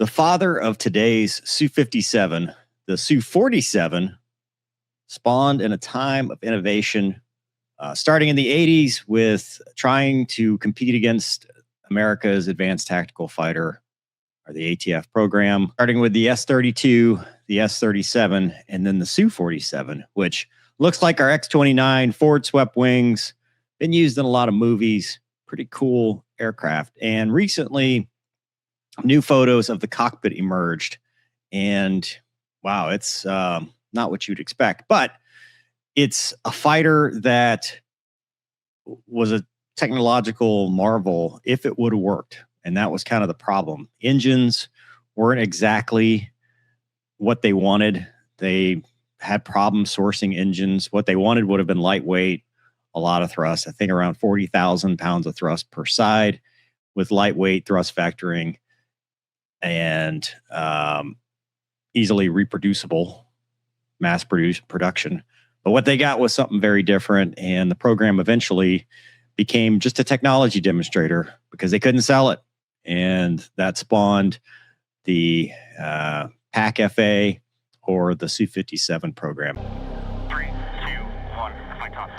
The father of today's Su-57, the Su-47, spawned in a time of innovation, starting in the 80s with trying to compete against America's Advanced Tactical Fighter, or the ATF program, starting with the S-32, the S-37, and then the Su-47, which looks like our X-29 forward swept wings, been used in a lot of movies, pretty cool aircraft. And recently, new photos of the cockpit emerged, and wow, it's not what you'd expect, but it's a fighter that was a technological marvel if it would have worked. And that was kind of the problem. Engines weren't exactly what they wanted. They had problems sourcing engines. What they wanted would have been lightweight, a lot of thrust. I think around 40,000 pounds of thrust per side with lightweight thrust vectoring and easily reproducible, mass-produced production. But what they got was something very different, and the program eventually became just a technology demonstrator because they couldn't sell it. And that spawned the PAC-FA or the Su-57 program. 3, 2, 1, fight off.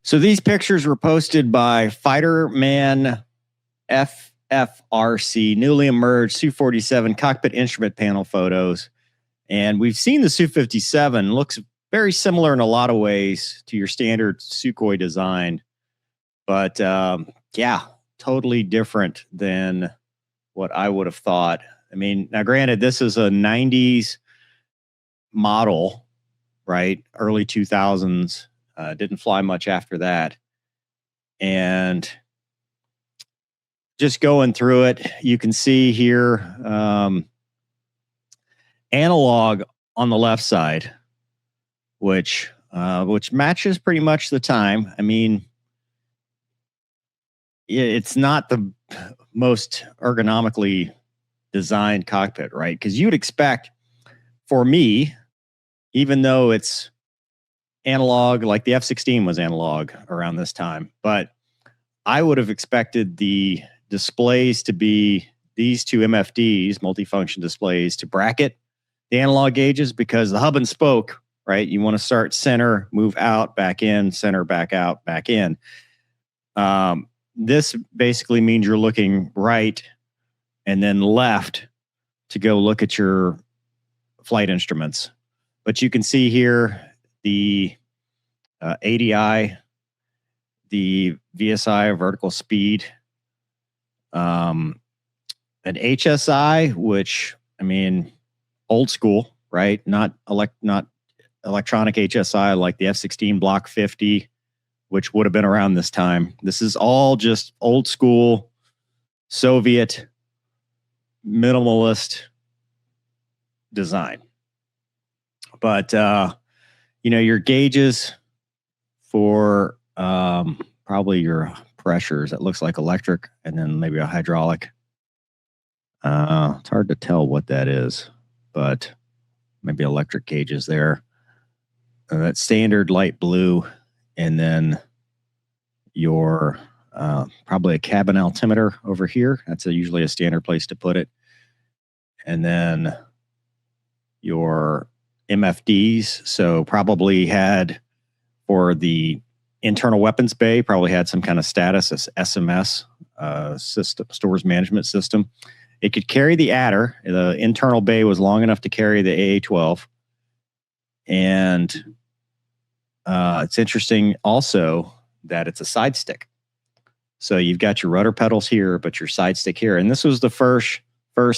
So these pictures were posted by Fighterman FFRC, newly emerged Su-47 cockpit instrument panel photos. And we've seen the Su-57, looks very similar in a lot of ways to your standard Sukhoi design. But yeah, totally different than what I would have thought. I mean, now granted, this is a 90s model, right? Early 2000s. Didn't fly much after that. And just going through it, you can see here analog on the left side, which matches pretty much the time. I mean, it's not the most ergonomically designed cockpit, right? Because you'd expect, for me, even though it's analog, like the F-16 was analog around this time, but I would have expected the displays to be these two MFDs, multifunction displays, to bracket the analog gauges, because the hub and spoke, right? You want to start center, move out, back in, center, back out, back in. This basically means you're looking right and then left to go look at your flight instruments. But you can see here the ADI, the VSI, vertical speed, an HSI, which, I mean, old school, right? Not electronic HSI like the F-16 Block 50, which would have been around this time. This is all just old school Soviet minimalist design. But you know, your gauges for probably your pressures, it looks like electric and then maybe a hydraulic. It's hard to tell what that is, but maybe electric gauges there. That standard light blue, and then your probably a cabin altimeter over here. That's usually a standard place to put it. And then your MFDs, so probably had for the internal weapons bay, probably had some kind of status as SMS system, stores management system. It could carry the adder. The internal bay was long enough to carry the AA-12. And it's interesting also that it's a side stick. So you've got your rudder pedals here, but your side stick here. And this was the first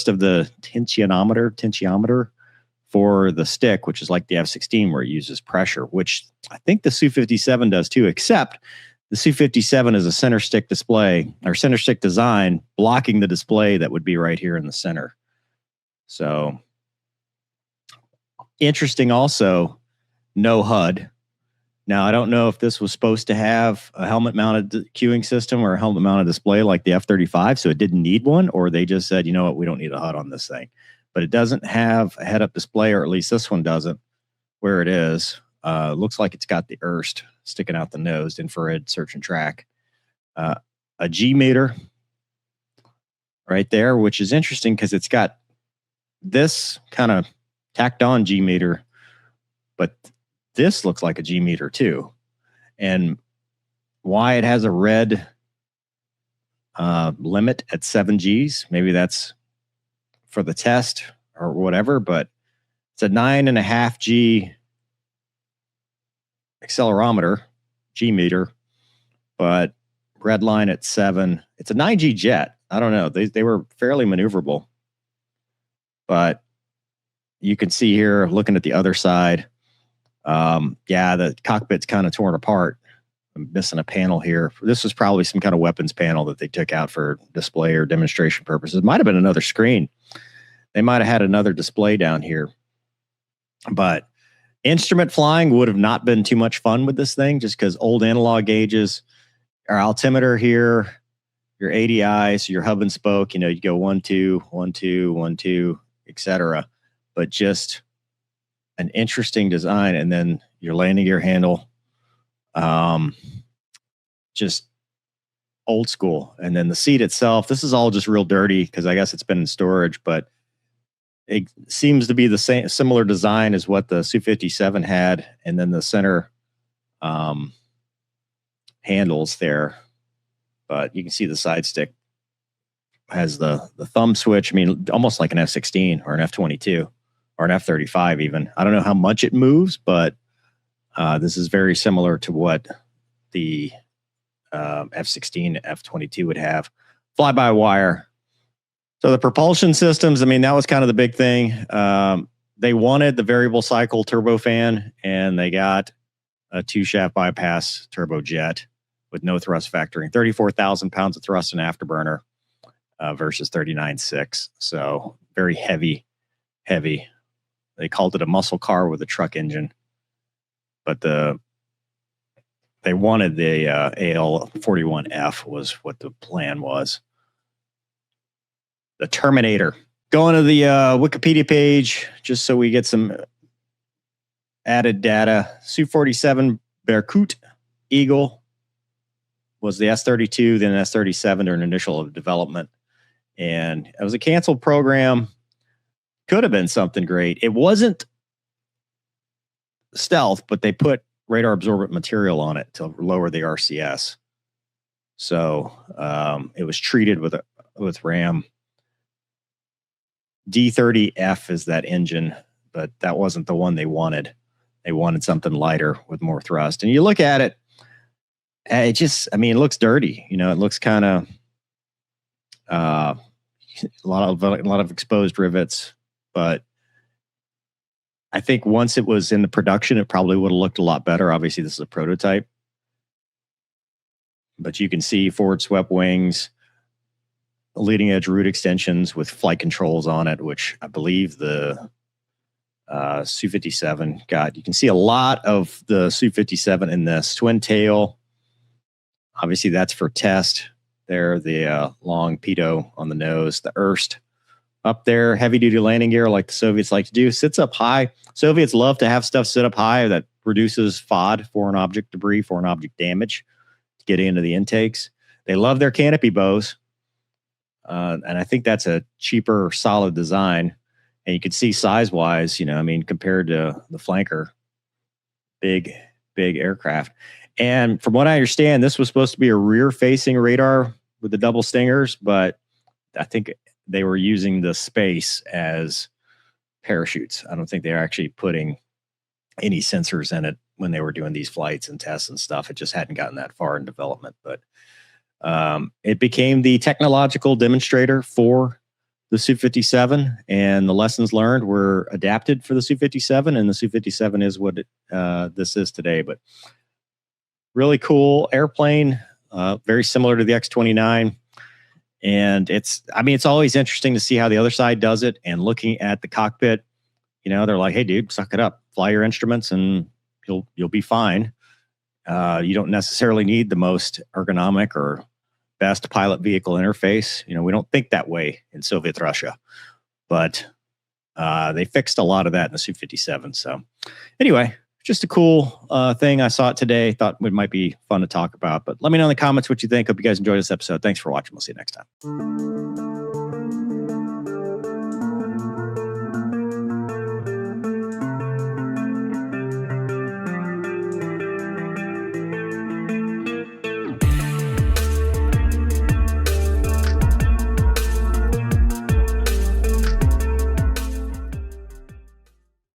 of the tensiometer for the stick, which is like the F-16 where it uses pressure, which I think the Su-57 does too, except the Su-57 is a center stick display or center stick design blocking the display that would be right here in the center. So interesting also, no HUD. Now, I don't know if this was supposed to have a helmet-mounted queuing system or a helmet-mounted display like the F-35, so it didn't need one, or they just said, you know what, we don't need a HUD on this thing. But it doesn't have a head-up display, or at least this one doesn't, where it is. Looks like it's got the IRST sticking out the nose, infrared search and track. A G meter right there, which is interesting because it's got this kind of tacked on G meter, but this looks like a G meter too. And why it has a red limit at 7 Gs, maybe that's for the test or whatever, but it's a 9.5 G accelerometer, G meter, but red line at 7. It's a 9G jet. I don't know. They were fairly maneuverable, but you can see here looking at the other side. Yeah, the cockpit's kind of torn apart. I'm missing a panel here. This was probably some kind of weapons panel that they took out for display or demonstration purposes. It might have been another screen. They might have had another display down here. But instrument flying would have not been too much fun with this thing, just because old analog gauges, our altimeter here, your ADI, so your hub and spoke, you know, you go 1, 2, 1, 2, 1, 2, etc. But just an interesting design. And then your landing gear handle, just old school. And then the seat itself, this is all just real dirty because I guess it's been in storage, but it seems to be the same, similar design as what the Su-57 had. And then the center handles there, but you can see the side stick has the thumb switch. I mean, almost like an F-16 or an F-22 or an F-35 even. I don't know how much it moves, but this is very similar to what the F-16, F-22 would have. Fly-by-wire. So the propulsion systems, I mean, that was kind of the big thing. They wanted the variable cycle turbofan, and they got a 2-shaft bypass turbojet with no thrust factoring. 34,000 pounds of thrust and afterburner versus 39.6. So very heavy. They called it a muscle car with a truck engine. But they wanted the AL-41F was what the plan was. The Terminator. Going to the Wikipedia page, just so we get some added data. Su-47 Berkut Eagle was the S-32, then S-37 during initial development. And it was a canceled program. Could have been something great. It wasn't stealth, but they put radar absorbent material on it to lower the RCS. So it was treated with RAM. D30F is that engine, but that wasn't the one they wanted. They wanted something lighter with more thrust. And you look at it, it just, I mean, it looks dirty. You know, it looks kind of a lot of exposed rivets. But I think once it was in the production, it probably would have looked a lot better. Obviously, this is a prototype. But you can see forward swept wings, leading edge root extensions with flight controls on it, which I believe the Su-57 got. You can see a lot of the Su-57 in this twin tail. Obviously, that's for test. There, the long pitot on the nose, the IRST up there, heavy duty landing gear like the Soviets like to do, sits up high. Soviets love to have stuff sit up high that reduces FOD, foreign object debris, foreign object damage, to get into the intakes. They love their canopy bows. And I think that's a cheaper, solid design. And you can see size-wise, you know, I mean, compared to the flanker, big aircraft. And from what I understand, this was supposed to be a rear-facing radar with the double stingers, but I think they were using the space as parachutes. I don't think they were actually putting any sensors in it when they were doing these flights and tests and stuff. It just hadn't gotten that far in development, but it became the technological demonstrator for the Su-57, and the lessons learned were adapted for the Su-57, and the Su-57 is what this is today. But really cool airplane, very similar to the X-29. And it's always interesting to see how the other side does it. And looking at the cockpit, you know, they're like, "Hey, dude, suck it up, fly your instruments, and you'll be fine." You don't necessarily need the most ergonomic or best pilot vehicle interface. You know, we don't think that way in Soviet Russia, but they fixed a lot of that in the Su-57. So anyway, just a cool thing. I saw it today. Thought it might be fun to talk about. But let me know in the comments what you think. Hope you guys enjoyed this episode. Thanks for watching. We'll see you next time.